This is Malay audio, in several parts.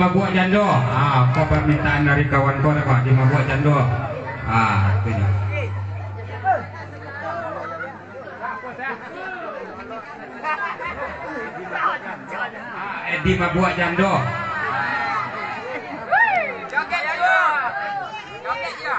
buah jando. Apa permintaan dari kawan kau Pak? 5 buah jando. Itu dia. Edi 5 buah jando. Joget juga. Joget juga.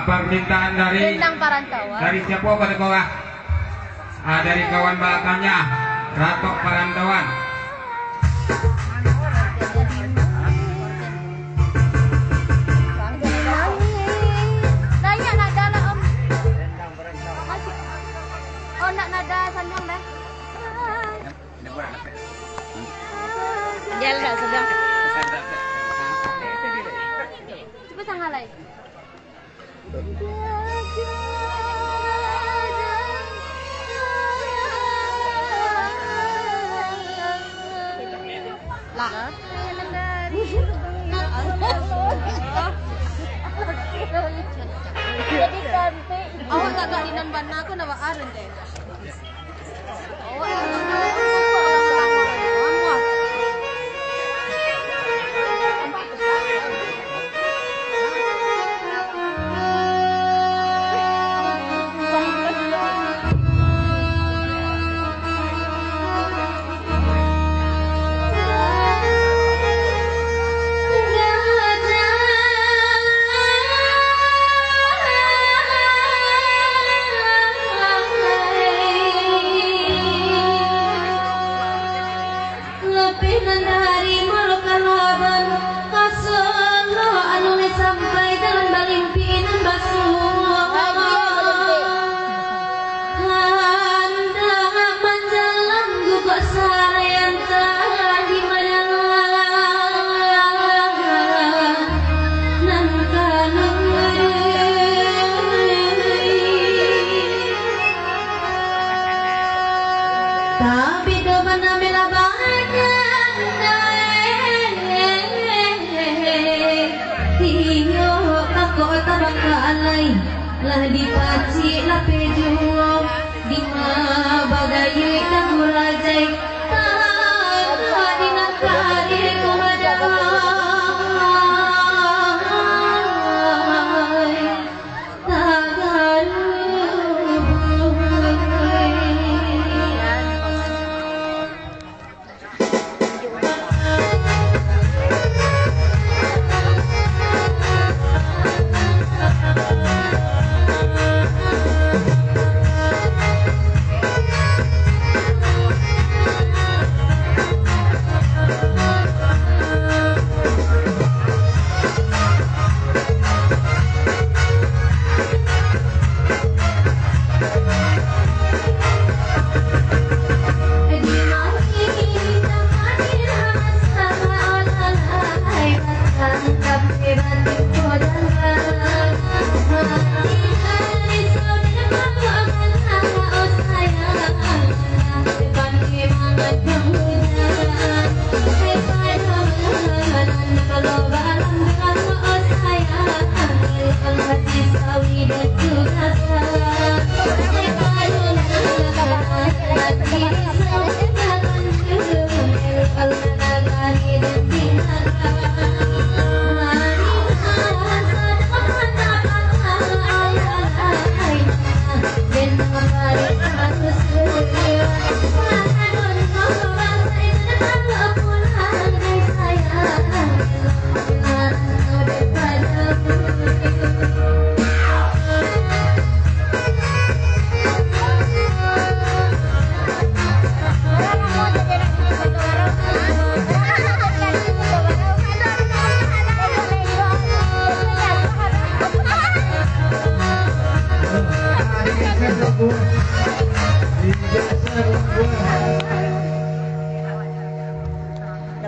Permintaan dari siapa pada kau dari kawan belakangnya Ratok Parantauan. Nanya nada lah om. Oh nak nada sanjang dah. Jalan dah sedang. Coba sangalai. Lah. Jadi cantik. Awak agak di nan bana aku nawa aren deh. Tapi depan ambil banyak Tiyo aku tabak alay lah dipaci lah pejuang di bagai dan mulajai tak dinakari kumadai tak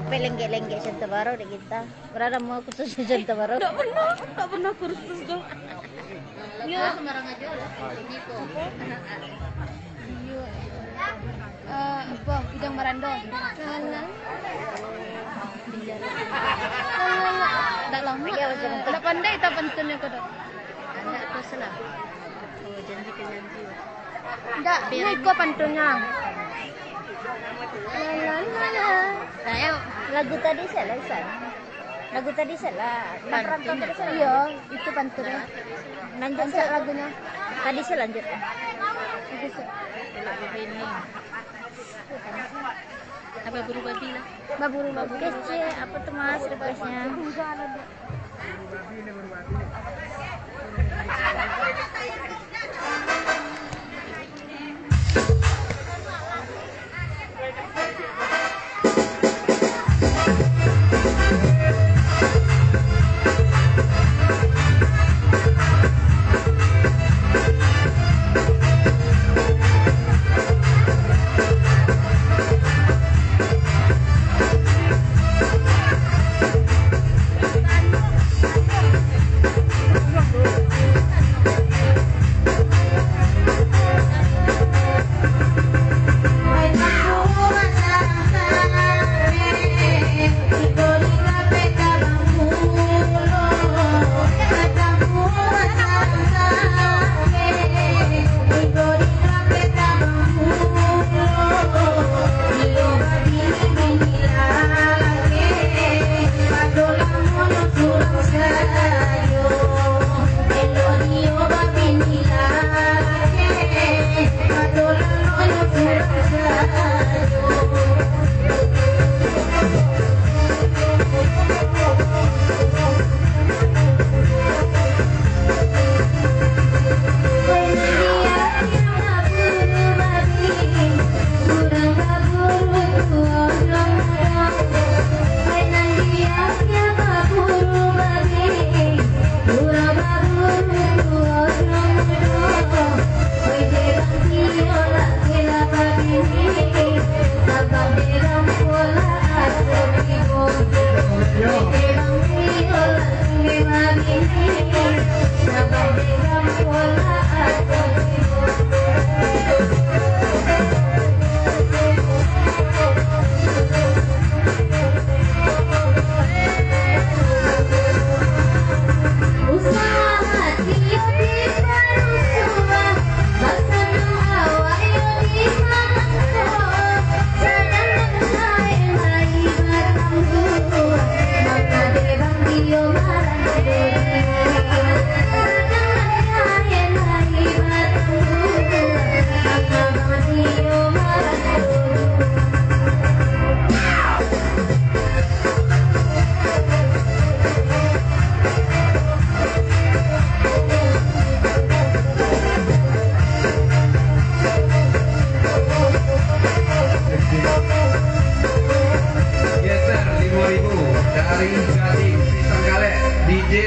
Tapi lenggek-lenggek Santa Baru deh kita. Berada mau kursus di Santa Baru. Tak pernah kursus dong. Ya, sembarang aja lah. Iya. Apa? Bidang Marando. Lala. Tak lama. Tak pandai tak pantunnya kau dok. Anak tu salah. Oh, janji ke janji. Tak, ini kau pantunnya. Nah, yang lagu tadi salah, San. Lagu tadi salah. Pantun tadi salah. Iya, itu pantunnya. Lanjut Lanjut lagunya. Tadi selanjut. Lagu ini. Apa buru babi lah. Baburu babu kece. Apa tuh mas requestnya?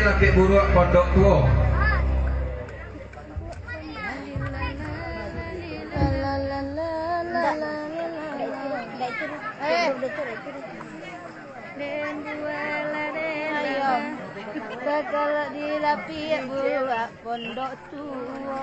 Laki buruk pondok tua. Kalau di lapi buat pondok tua.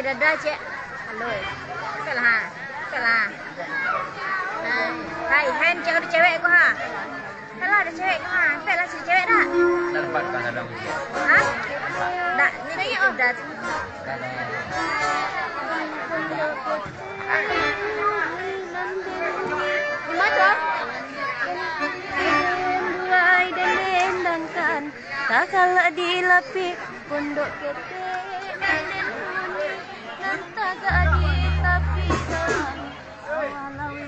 Dadah, Cek. Halo. Doi. Salah ha. Salah. Hai, hand cewek kau ha. Salah ada cewek kau ha. Salah si cewek dah. Dapat kan ada ujian. Ha? Tak, ni dah. Gimana? Mulai dilendangkan, tak kalah dilapik pondok ketek nenek huni, lantak adi tapi kan walawe.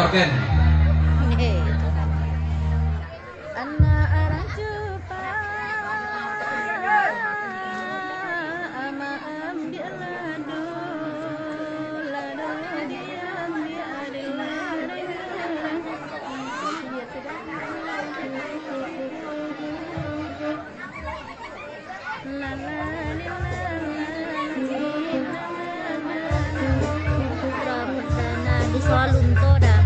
organ. Anak arah jupa ama ambil ladu diam di soal untuk dah.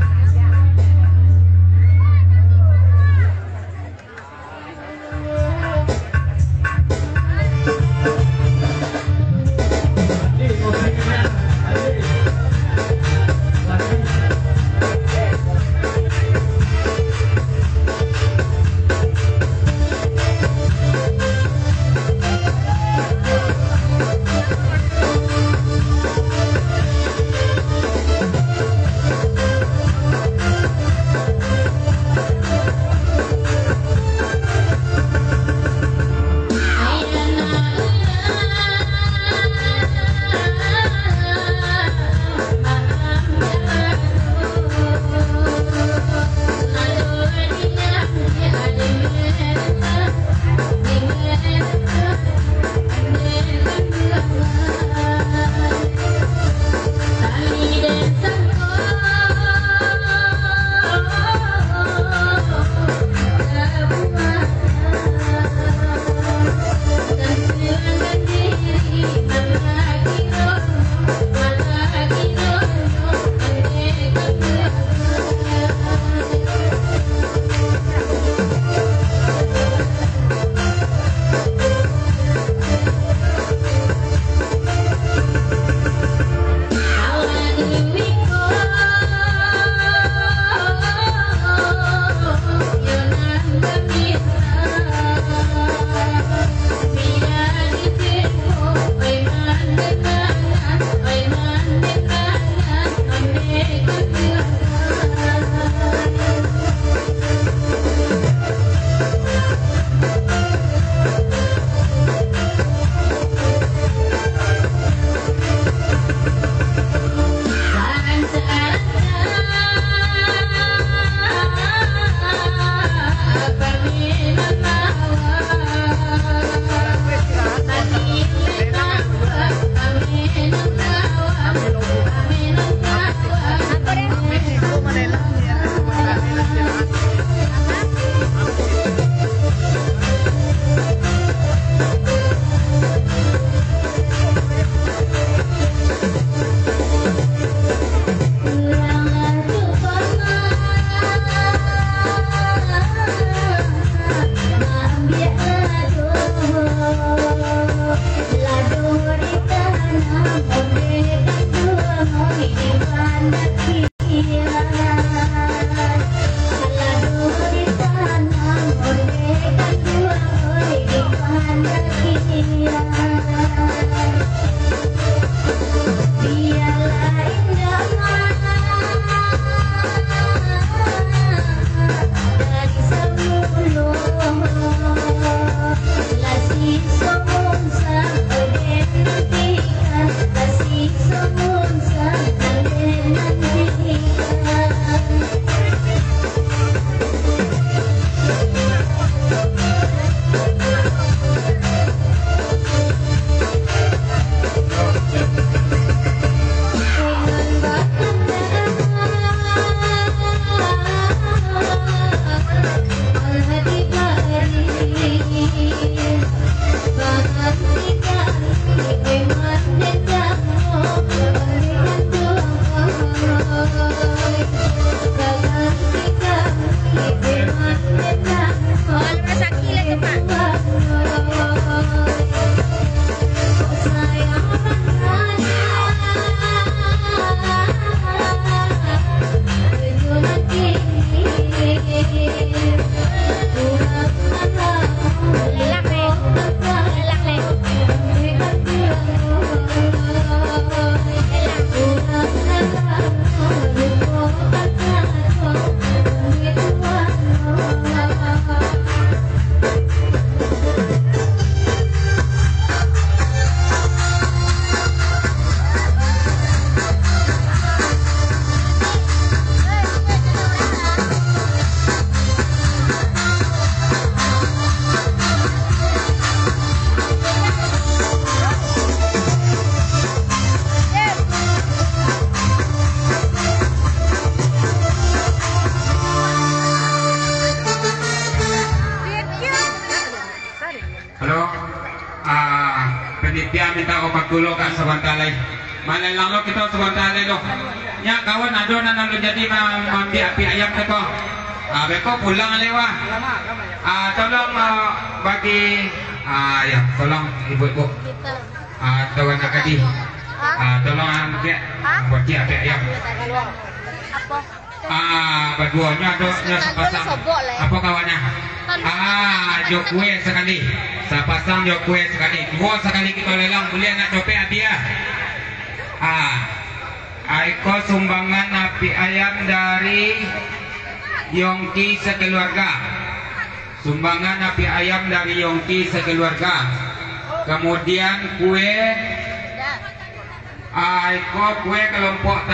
pia minta opak dulu kak sebentar lagi. Mana lang lo kita sebentar lagi lo. Nya kawan ada nang jadi mambi api ayam tu. Beko pulang lewa. Tolong bagi ya tolong ibu-ibu. Tolong akadi. Tolong ambil buat dia api ayam. Apa? Berduanya ada sepasang. Apa kawannya? Jok kue sekali. Sepasang jok kue sekali. Dua sekali kita lelang boleh nak copet api ya. Aiko sumbangan api ayam dari Yongki sekeluarga. Sumbangan api ayam dari Yongki sekeluarga. Kemudian kue Aiko kue kelompok